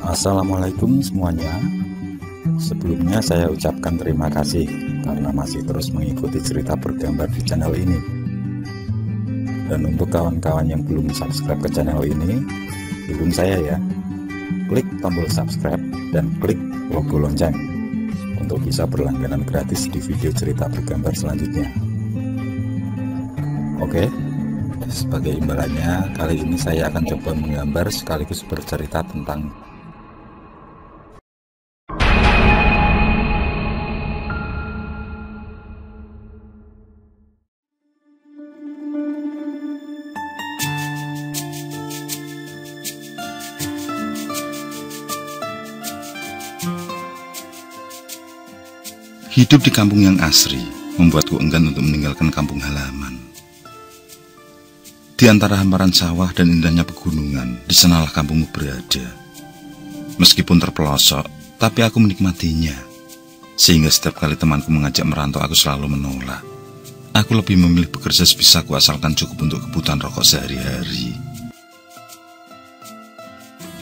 Assalamualaikum semuanya. Sebelumnya saya ucapkan terima kasih karena masih terus mengikuti cerita bergambar di channel ini. Dan untuk kawan-kawan yang belum subscribe ke channel ini, dukung saya ya. Klik tombol subscribe dan klik logo lonceng untuk bisa berlangganan gratis di video cerita bergambar selanjutnya. Oke, sebagai imbalannya kali ini saya akan coba menggambar sekaligus bercerita tentang hidup di kampung yang asri membuatku enggan untuk meninggalkan kampung halaman. Di antara hamparan sawah dan indahnya pegunungan, di sanalah kampungmu berada. Meskipun terpelosok, tapi aku menikmatinya. Sehingga setiap kali temanku mengajak merantau, aku selalu menolak. Aku lebih memilih bekerja sebisaku asalkan cukup untuk kebutuhan rokok sehari-hari.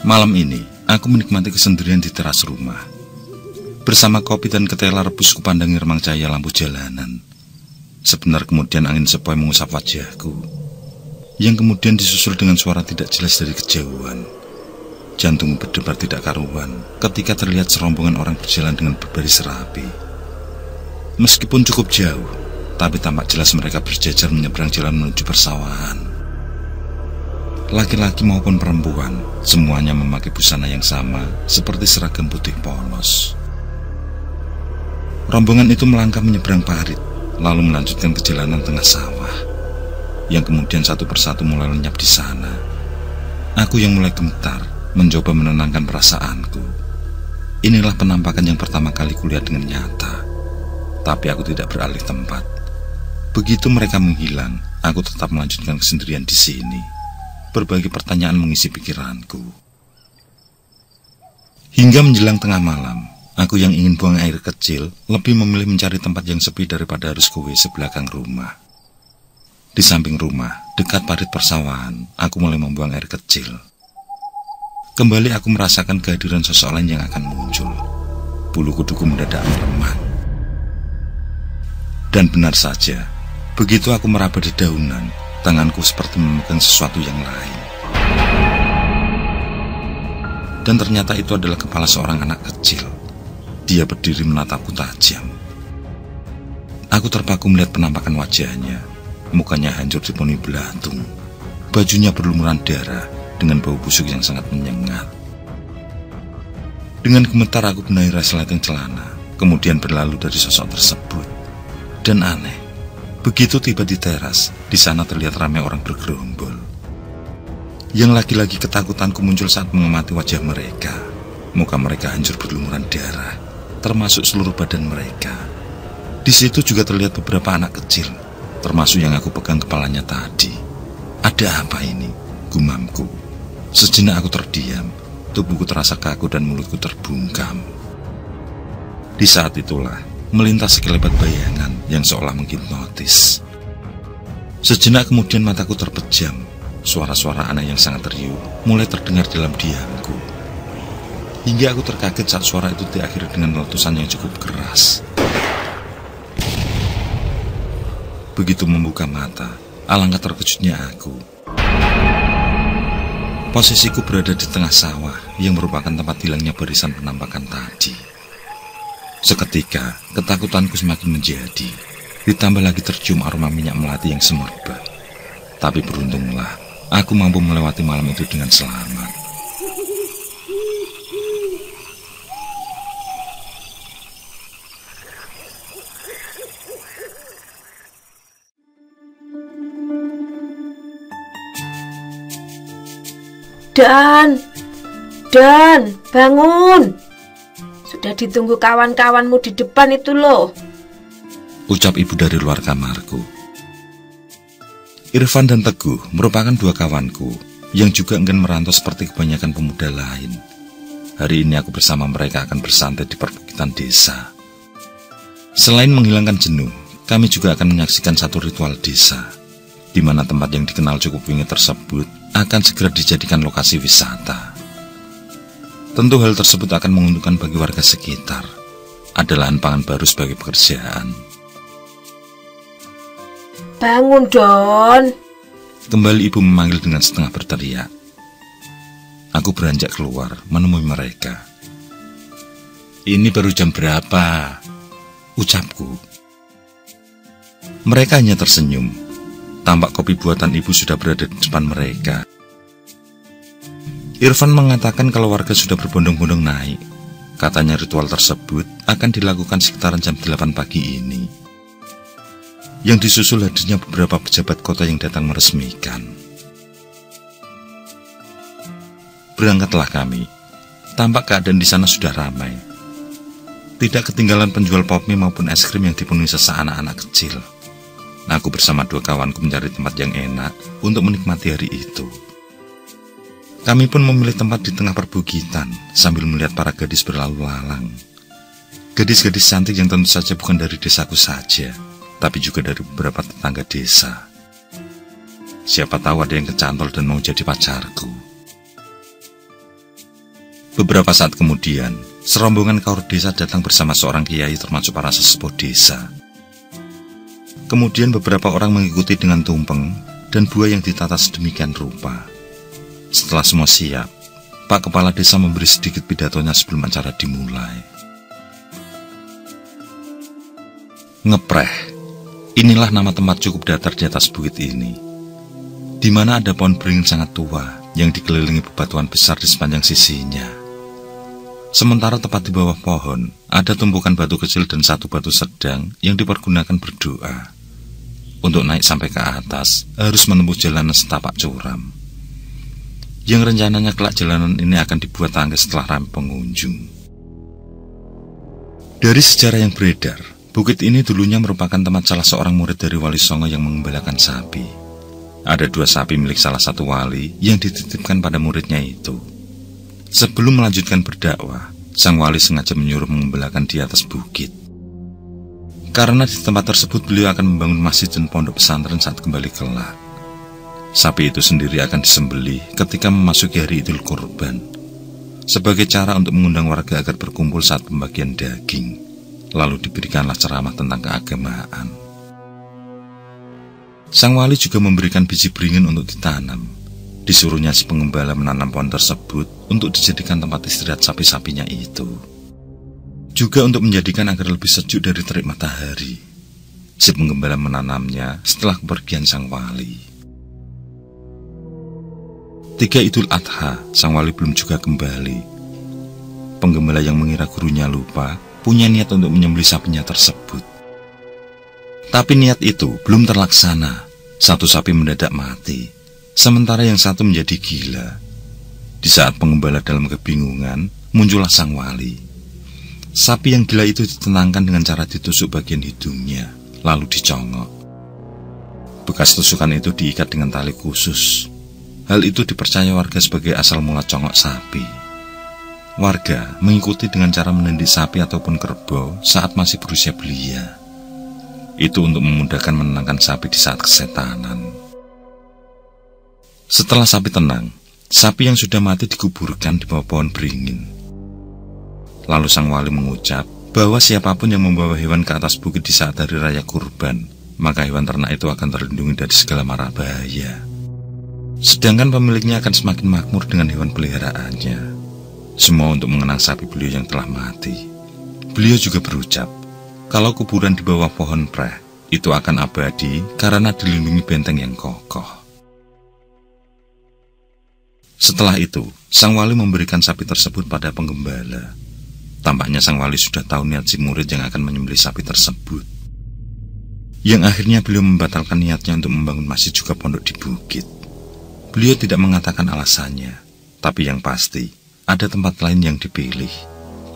Malam ini, aku menikmati kesendirian di teras rumah. Bersama kopi dan ketela rebus kupandangi remang cahaya lampu jalanan. Sebentar kemudian angin sepoi mengusap wajahku, yang kemudian disusul dengan suara tidak jelas dari kejauhan. Jantungku berdebar tidak karuan ketika terlihat serombongan orang berjalan dengan berbaris rapi. Meskipun cukup jauh, tapi tampak jelas mereka berjajar menyeberang jalan menuju persawahan. Laki-laki maupun perempuan, semuanya memakai busana yang sama, seperti seragam putih polos. Rombongan itu melangkah menyeberang parit, lalu melanjutkan perjalanan tengah sawah, yang kemudian satu persatu mulai lenyap di sana. Aku yang mulai gemetar, mencoba menenangkan perasaanku. Inilah penampakan yang pertama kali kulihat dengan nyata. Tapi aku tidak beralih tempat. Begitu mereka menghilang, aku tetap melanjutkan kesendirian di sini. Berbagai pertanyaan mengisi pikiranku. Hingga menjelang tengah malam, aku yang ingin buang air kecil lebih memilih mencari tempat yang sepi daripada harus ke WC belakang rumah. Di samping rumah, dekat parit persawahan, aku mulai membuang air kecil. Kembali aku merasakan kehadiran seseorang yang akan muncul. Bulu kuduku mendadak meremang. Dan benar saja, begitu aku meraba dedaunan, tanganku seperti memegang sesuatu yang lain. Dan ternyata itu adalah kepala seorang anak kecil. Dia berdiri menatapku tajam. Aku terpaku melihat penampakan wajahnya. Mukanya hancur dipenuhi belatung. Bajunya berlumuran darah dengan bau busuk yang sangat menyengat. Dengan gemetar aku benahi resleting celana, kemudian berlalu dari sosok tersebut. Dan aneh, begitu tiba di teras, di sana terlihat ramai orang bergerombol. Yang lagi-lagi ketakutanku muncul saat mengamati wajah mereka. Muka mereka hancur berlumuran darah, termasuk seluruh badan mereka. Di situ juga terlihat beberapa anak kecil, termasuk yang aku pegang kepalanya tadi. Ada apa ini? Gumamku. Sejenak aku terdiam, tubuhku terasa kaku dan mulutku terbungkam. Di saat itulah, melintas sekelebat bayangan yang seolah menghipnotis. Sejenak kemudian mataku terpejam. Suara-suara anak yang sangat riuh mulai terdengar dalam diamku. Hingga aku terkaget saat suara itu diakhiri dengan letusan yang cukup keras. Begitu membuka mata, alangkah terkejutnya aku. Posisiku berada di tengah sawah yang merupakan tempat hilangnya barisan penampakan tadi. Seketika, ketakutanku semakin menjadi. Ditambah lagi tercium aroma minyak melati yang semerbak. Tapi beruntunglah, aku mampu melewati malam itu dengan selamat. Dan, bangun. Sudah ditunggu kawan-kawanmu di depan itu loh. Ucap ibu dari luar kamarku. Irfan dan Teguh merupakan dua kawanku yang juga enggan merantau seperti kebanyakan pemuda lain. Hari ini aku bersama mereka akan bersantai di perbukitan desa. Selain menghilangkan jenuh, kami juga akan menyaksikan satu ritual desa, di mana tempat yang dikenal cukup wingi tersebut akan segera dijadikan lokasi wisata. Tentu hal tersebut akan menguntungkan bagi warga sekitar. Ada lahan pangan baru sebagai pekerjaan. Bangun, Don. Kembali ibu memanggil dengan setengah berteriak. Aku beranjak keluar menemui mereka. Ini baru jam berapa? Ucapku. Mereka hanya tersenyum. Tampak kopi buatan ibu sudah berada di depan mereka. Irfan mengatakan kalau warga sudah berbondong-bondong naik. Katanya ritual tersebut akan dilakukan sekitaran jam 8 pagi ini. Yang disusul hadirnya beberapa pejabat kota yang datang meresmikan. Berangkatlah kami. Tampak keadaan di sana sudah ramai. Tidak ketinggalan penjual pop mie maupun es krim yang dipenuhi sesak anak-anak kecil. Aku bersama 2 kawanku mencari tempat yang enak untuk menikmati hari itu. Kami pun memilih tempat di tengah perbukitan sambil melihat para gadis berlalu lalang. Gadis-gadis cantik yang tentu saja bukan dari desaku saja, tapi juga dari beberapa tetangga desa. Siapa tahu ada yang kecantol dan mau jadi pacarku. Beberapa saat kemudian, serombongan kaur desa datang bersama seorang kiai termasuk para sesepuh desa. Kemudian beberapa orang mengikuti dengan tumpeng dan buah yang ditata sedemikian rupa. Setelah semua siap, Pak Kepala Desa memberi sedikit pidatonya sebelum acara dimulai. Ngepreh, inilah nama tempat cukup datar di atas bukit ini, di mana ada pohon beringin sangat tua yang dikelilingi bebatuan besar di sepanjang sisinya. Sementara tepat di bawah pohon, ada tumpukan batu kecil dan satu batu sedang yang dipergunakan berdoa. Untuk naik sampai ke atas, harus menempuh jalanan setapak curam. Yang rencananya kelak jalanan ini akan dibuat tangga setelah ramai pengunjung. Dari sejarah yang beredar, bukit ini dulunya merupakan tempat salah seorang murid dari Wali Songo yang mengembalakan sapi. Ada 2 sapi milik salah satu wali yang dititipkan pada muridnya itu. Sebelum melanjutkan berdakwah, sang wali sengaja menyuruh mengembalakan di atas bukit. Karena di tempat tersebut beliau akan membangun masjid dan pondok pesantren saat kembali kelak. Sapi itu sendiri akan disembelih ketika memasuki hari Idul Kurban, sebagai cara untuk mengundang warga agar berkumpul saat pembagian daging. Lalu diberikanlah ceramah tentang keagamaan. Sang wali juga memberikan biji beringin untuk ditanam. Disuruhnya si pengembala menanam pohon tersebut untuk dijadikan tempat istirahat sapi-sapinya itu. Juga untuk menjadikan agar lebih sejuk dari terik matahari. Si pengembala menanamnya setelah kepergian sang wali. 3 Idul Adha, sang wali belum juga kembali. Penggembala yang mengira gurunya lupa, punya niat untuk menyembelih sapinya tersebut. Tapi niat itu belum terlaksana. Satu sapi mendadak mati, sementara yang satu menjadi gila. Di saat penggembala dalam kebingungan, muncullah sang wali. Sapi yang gila itu ditenangkan dengan cara ditusuk bagian hidungnya, lalu dicongok. Bekas tusukan itu diikat dengan tali khusus. Hal itu dipercaya warga sebagai asal mula congok sapi. Warga mengikuti dengan cara menendik sapi ataupun kerbau saat masih berusia belia. Itu untuk memudahkan menenangkan sapi di saat kesetanan. Setelah sapi tenang, sapi yang sudah mati dikuburkan di bawah pohon beringin. Lalu sang wali mengucap bahwa siapapun yang membawa hewan ke atas bukit di saat hari raya kurban, maka hewan ternak itu akan terlindungi dari segala mara bahaya. Sedangkan pemiliknya akan semakin makmur dengan hewan peliharaannya. Semua untuk mengenang sapi beliau yang telah mati. Beliau juga berucap, kalau kuburan di bawah pohon preh itu akan abadi karena dilindungi benteng yang kokoh. Setelah itu, sang wali memberikan sapi tersebut pada penggembala. Tampaknya sang wali sudah tahu niat si murid yang akan menyembelih sapi tersebut. Yang akhirnya beliau membatalkan niatnya untuk membangun masjid juga pondok di bukit. Beliau tidak mengatakan alasannya, tapi yang pasti, ada tempat lain yang dipilih.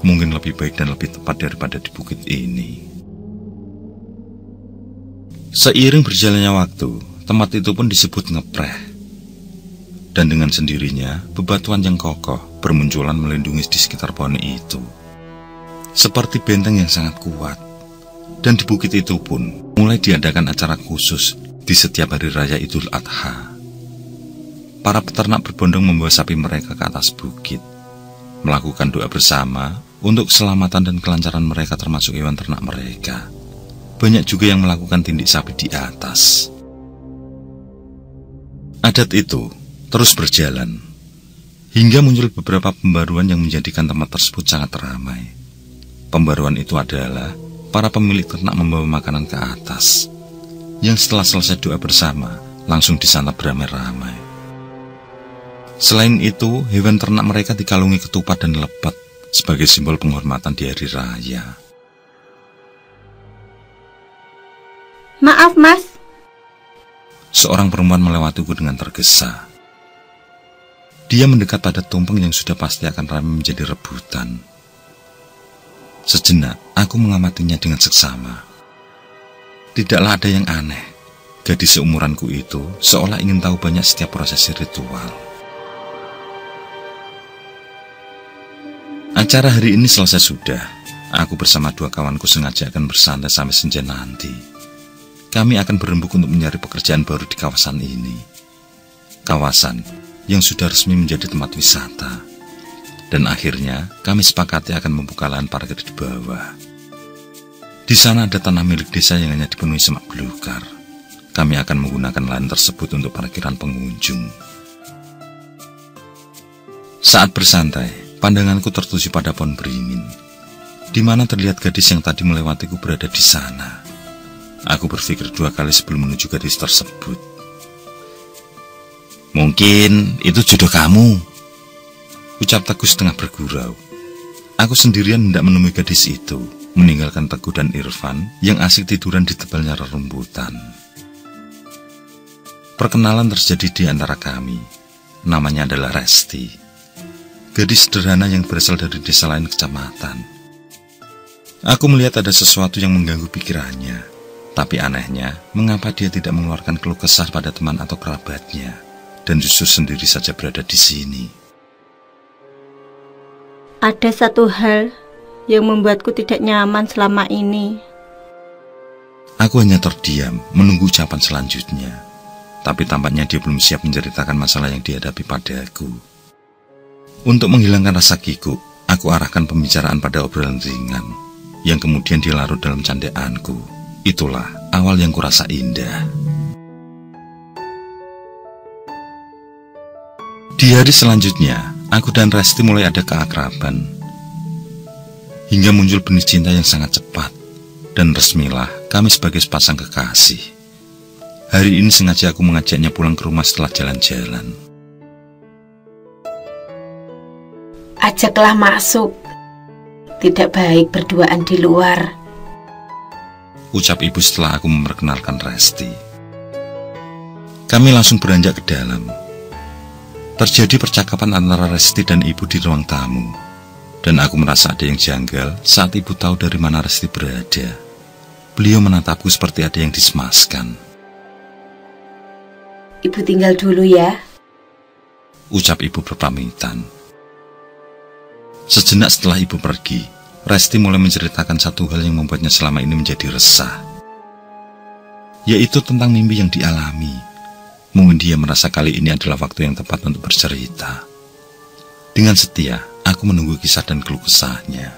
Mungkin lebih baik dan lebih tepat daripada di bukit ini. Seiring berjalannya waktu, tempat itu pun disebut Ngepreh. Dan dengan sendirinya, bebatuan yang kokoh bermunculan melindungi di sekitar pohon itu. Seperti benteng yang sangat kuat. Dan di bukit itu pun, mulai diadakan acara khusus di setiap hari raya Idul Adha. Para peternak berbondong membawa sapi mereka ke atas bukit. melakukan doa bersama untuk keselamatan dan kelancaran mereka termasuk hewan ternak mereka. Banyak juga yang melakukan tindik sapi di atas. Adat itu terus berjalan, hingga muncul beberapa pembaruan yang menjadikan tempat tersebut sangat ramai. Pembaruan itu adalah para pemilik ternak membawa makanan ke atas, yang setelah selesai doa bersama, langsung disantap beramai-ramai. Selain itu, hewan ternak mereka dikalungi ketupat dan lepet sebagai simbol penghormatan di hari raya. Maaf, Mas. Seorang perempuan melewatiku dengan tergesa. Dia mendekat pada tumpeng yang sudah pasti akan ramai menjadi rebutan. Sejenak, aku mengamatinya dengan seksama. Tidaklah ada yang aneh. Gadis seumuranku itu seolah ingin tahu banyak setiap prosesi ritual. Acara hari ini selesai sudah. Aku bersama dua kawanku sengaja akan bersantai sampai senja nanti. Kami akan berembuk untuk mencari pekerjaan baru di kawasan ini. Kawasan yang sudah resmi menjadi tempat wisata. Dan akhirnya kami sepakati akan membuka lahan parkir di bawah. Di sana ada tanah milik desa yang hanya dipenuhi semak belukar. Kami akan menggunakan lahan tersebut untuk parkiran pengunjung. Saat bersantai, pandanganku tertuju pada pohon beringin, di mana terlihat gadis yang tadi melewatiku berada di sana. Aku berpikir dua kali sebelum menuju gadis tersebut. Mungkin itu jodoh kamu, ucap Teguh setengah bergurau. Aku sendirian hendak menemui gadis itu, meninggalkan Teguh dan Irfan yang asik tiduran di tebalnya rerumputan. Perkenalan terjadi di antara kami. Namanya adalah Resti, gadis sederhana yang berasal dari desa lain kecamatan. Aku melihat ada sesuatu yang mengganggu pikirannya. Tapi anehnya, mengapa dia tidak mengeluarkan keluh kesah pada teman atau kerabatnya, dan justru sendiri saja berada di sini? Ada satu hal yang membuatku tidak nyaman selama ini. Aku hanya terdiam, menunggu ucapan selanjutnya. Tapi tampaknya dia belum siap menceritakan masalah yang dihadapi padaku. Untuk menghilangkan rasa kikuk, aku arahkan pembicaraan pada obrolan ringan, yang kemudian dilarut dalam candaanku. Itulah awal yang kurasa indah. Di hari selanjutnya, aku dan Resti mulai ada keakraban. Hingga muncul benih cinta yang sangat cepat. Dan resmilah kami sebagai sepasang kekasih. Hari ini sengaja aku mengajaknya pulang ke rumah setelah jalan-jalan. Ajaklah masuk. Tidak baik berduaan di luar, ucap ibu setelah aku memperkenalkan Resti. Kami langsung beranjak ke dalam. Terjadi percakapan antara Resti dan ibu di ruang tamu. Dan aku merasa ada yang janggal saat ibu tahu dari mana Resti berada. Beliau menatapku seperti ada yang disemaskan. Ibu tinggal dulu ya, ucap ibu berpamitan. Sejenak setelah ibu pergi, Resti mulai menceritakan satu hal yang membuatnya selama ini menjadi resah, yaitu tentang mimpi yang dialami. Mungkin dia merasa kali ini adalah waktu yang tepat untuk bercerita. Dengan setia, aku menunggu kisah dan keluh kesahnya.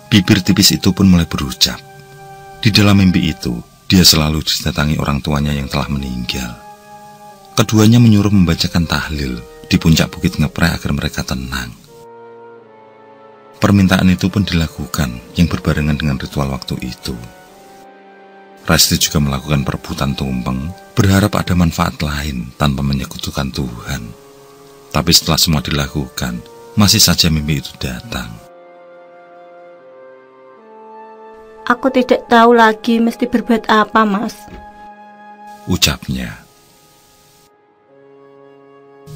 Bibir tipis itu pun mulai berucap. Di dalam mimpi itu, dia selalu didatangi orang tuanya yang telah meninggal. Keduanya menyuruh membacakan tahlil di puncak bukit Ngeprek agar mereka tenang. Permintaan itu pun dilakukan yang berbarengan dengan ritual waktu itu. Resti juga melakukan perebutan tumpeng, berharap ada manfaat lain tanpa menyekutukan Tuhan. Tapi setelah semua dilakukan, masih saja mimpi itu datang. Aku tidak tahu lagi mesti berbuat apa, Mas, ucapnya.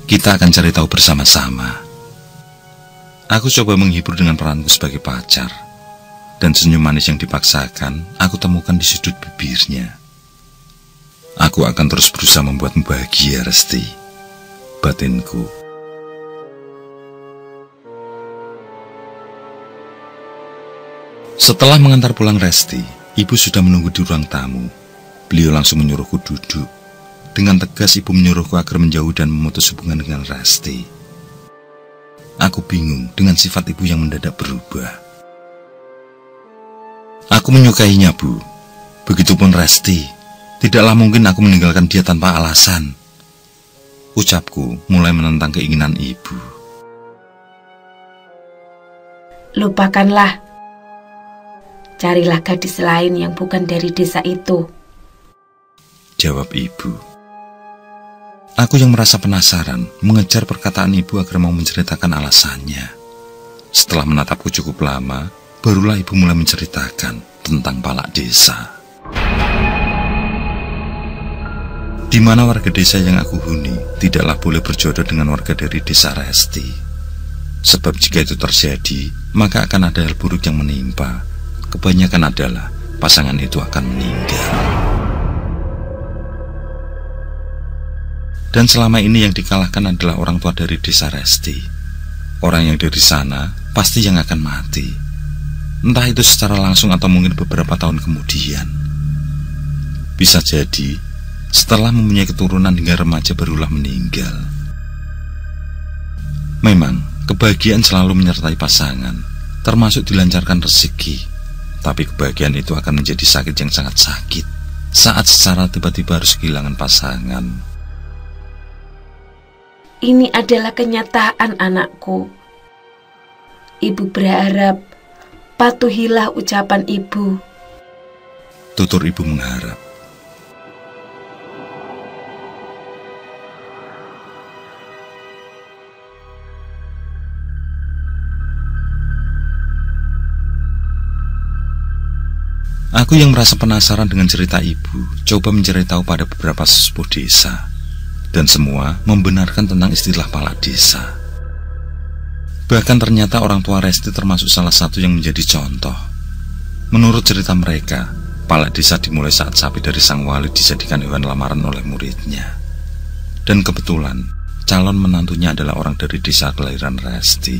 Kita akan cari tahu bersama-sama. Aku coba menghibur dengan peranku sebagai pacar. Dan senyum manis yang dipaksakan, aku temukan di sudut bibirnya. Aku akan terus berusaha membuatmu bahagia, Resti, batinku. Setelah mengantar pulang Resti, ibu sudah menunggu di ruang tamu. Beliau langsung menyuruhku duduk. Dengan tegas ibu menyuruhku agar menjauh dan memutus hubungan dengan Resti. Aku bingung dengan sifat ibu yang mendadak berubah. Aku menyukainya, Bu. Begitupun Resti. Tidaklah mungkin aku meninggalkan dia tanpa alasan. Ucapku mulai menentang keinginan ibu. Lupakanlah. Carilah gadis lain yang bukan dari desa itu, jawab ibu. Aku yang merasa penasaran mengejar perkataan ibu agar mau menceritakan alasannya. Setelah menatapku cukup lama, barulah ibu mulai menceritakan tentang palak desa. Di mana warga desa yang aku huni tidaklah boleh berjodoh dengan warga dari desa Resti. Sebab jika itu terjadi, maka akan ada hal buruk yang menimpa. Kebanyakan adalah pasangan itu akan meninggal. Dan selama ini yang dikalahkan adalah orang tua dari desa Resti. Orang yang dari sana pasti yang akan mati. Entah itu secara langsung atau mungkin beberapa tahun kemudian. Bisa jadi setelah mempunyai keturunan hingga remaja barulah meninggal. Memang kebahagiaan selalu menyertai pasangan, termasuk dilancarkan rezeki. Tapi kebahagiaan itu akan menjadi sakit yang sangat sakit saat secara tiba-tiba harus kehilangan pasangan. Ini adalah kenyataan, anakku. Ibu berharap patuhilah ucapan ibu. Tutur ibu mengharap. Aku yang merasa penasaran dengan cerita ibu, coba mencari tahu pada beberapa sesepuh desa. Dan semua membenarkan tentang istilah palak desa. Bahkan ternyata orang tua Resti termasuk salah satu yang menjadi contoh. Menurut cerita mereka, palak desa dimulai saat sapi dari sang wali dijadikan hewan lamaran oleh muridnya. Dan kebetulan, calon menantunya adalah orang dari desa kelahiran Resti.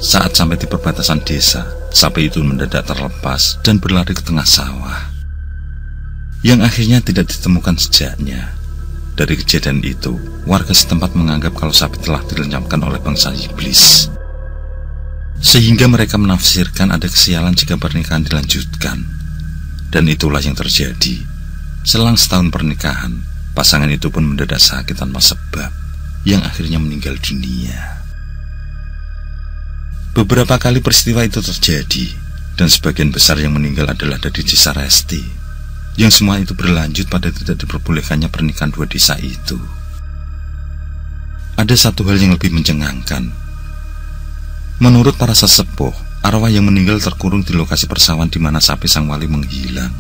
Saat sampai di perbatasan desa, sapi itu mendadak terlepas dan berlari ke tengah sawah, yang akhirnya tidak ditemukan jejaknya. Dari kejadian itu, warga setempat menganggap kalau sapi telah dilenyapkan oleh bangsa iblis. Sehingga mereka menafsirkan ada kesialan jika pernikahan dilanjutkan. Dan itulah yang terjadi. Selang setahun pernikahan, pasangan itu pun mendadak sakit tanpa sebab, yang akhirnya meninggal dunia. Beberapa kali peristiwa itu terjadi, dan sebagian besar yang meninggal adalah dari desa Resti, yang semua itu berlanjut pada tidak diperbolehkannya pernikahan dua desa itu. Ada satu hal yang lebih mencengangkan. Menurut para sesepuh, arwah yang meninggal terkurung di lokasi persawahan di mana sapi sang wali menghilang.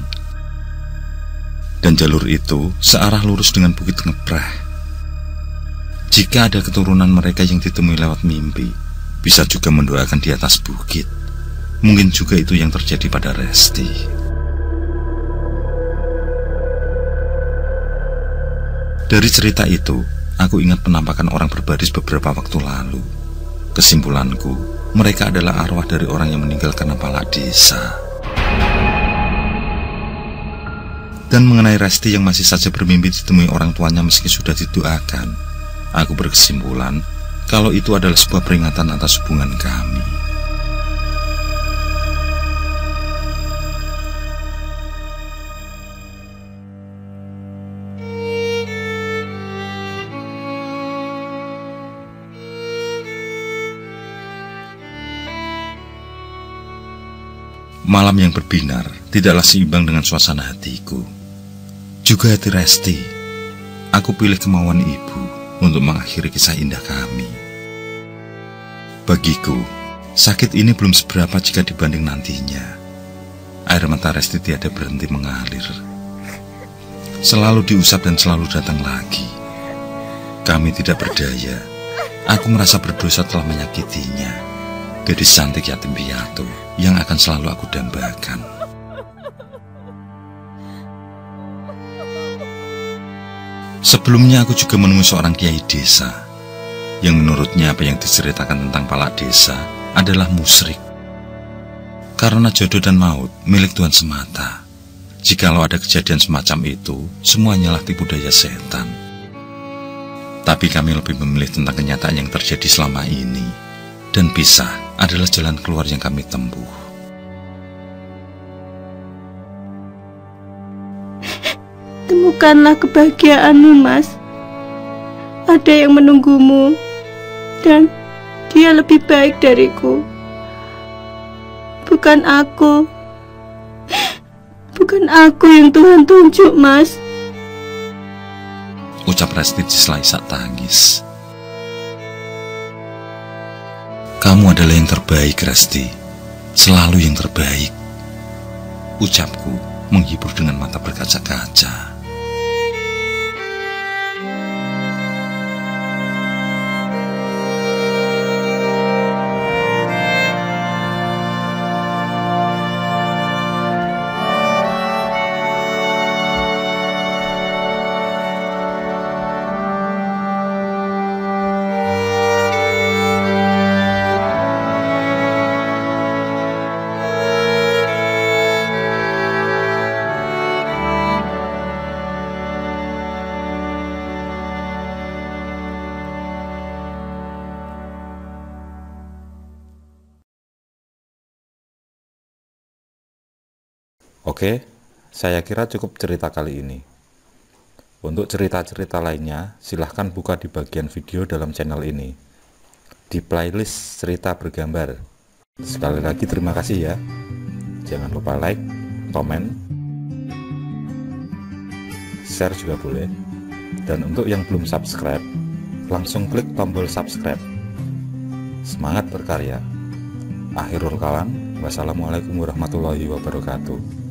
Dan jalur itu searah lurus dengan Bukit Ngepreh. Jika ada keturunan mereka yang ditemui lewat mimpi, bisa juga mendoakan di atas bukit. Mungkin juga itu yang terjadi pada Resti. Dari cerita itu, aku ingat penampakan orang berbaris beberapa waktu lalu. Kesimpulanku, mereka adalah arwah dari orang yang meninggal karena palak desa. Dan mengenai Resti yang masih saja bermimpi ditemui orang tuanya meski sudah didoakan, aku berkesimpulan kalau itu adalah sebuah peringatan atas hubungan kami. Malam yang berbinar tidaklah seimbang dengan suasana hatiku. Juga hati Resti. Aku pilih kemauan ibu untuk mengakhiri kisah indah kami. Bagiku, sakit ini belum seberapa jika dibanding nantinya. Air mata Resti tiada berhenti mengalir. Selalu diusap dan selalu datang lagi. Kami tidak berdaya. Aku merasa berdosa telah menyakitinya. Gadis cantik yatim piatu yang akan selalu aku dambakan. Sebelumnya aku juga menemui seorang kiai desa yang menurutnya apa yang diceritakan tentang palak desa adalah musyrik. Karena jodoh dan maut milik Tuhan semata. Jikalau ada kejadian semacam itu, semuanya lah tipu daya setan. Tapi kami lebih memilih tentang kenyataan yang terjadi selama ini. Dan pisah adalah jalan keluar yang kami tempuh. Temukanlah kebahagiaanmu, Mas. Ada yang menunggumu, dan dia lebih baik dariku. Bukan aku yang Tuhan tunjuk, Mas. Ucap Resti diselai sak tangis. Kamu adalah yang terbaik, Resti. Selalu yang terbaik. Ucapku menghibur dengan mata berkaca-kaca. Oke, saya kira cukup cerita kali ini. Untuk cerita-cerita lainnya, silahkan buka di bagian video dalam channel ini, di playlist cerita bergambar. Sekali lagi terima kasih ya. Jangan lupa like, komen, share juga boleh. Dan untuk yang belum subscribe, langsung klik tombol subscribe. Semangat berkarya. Akhirul kalam, wassalamualaikum warahmatullahi wabarakatuh.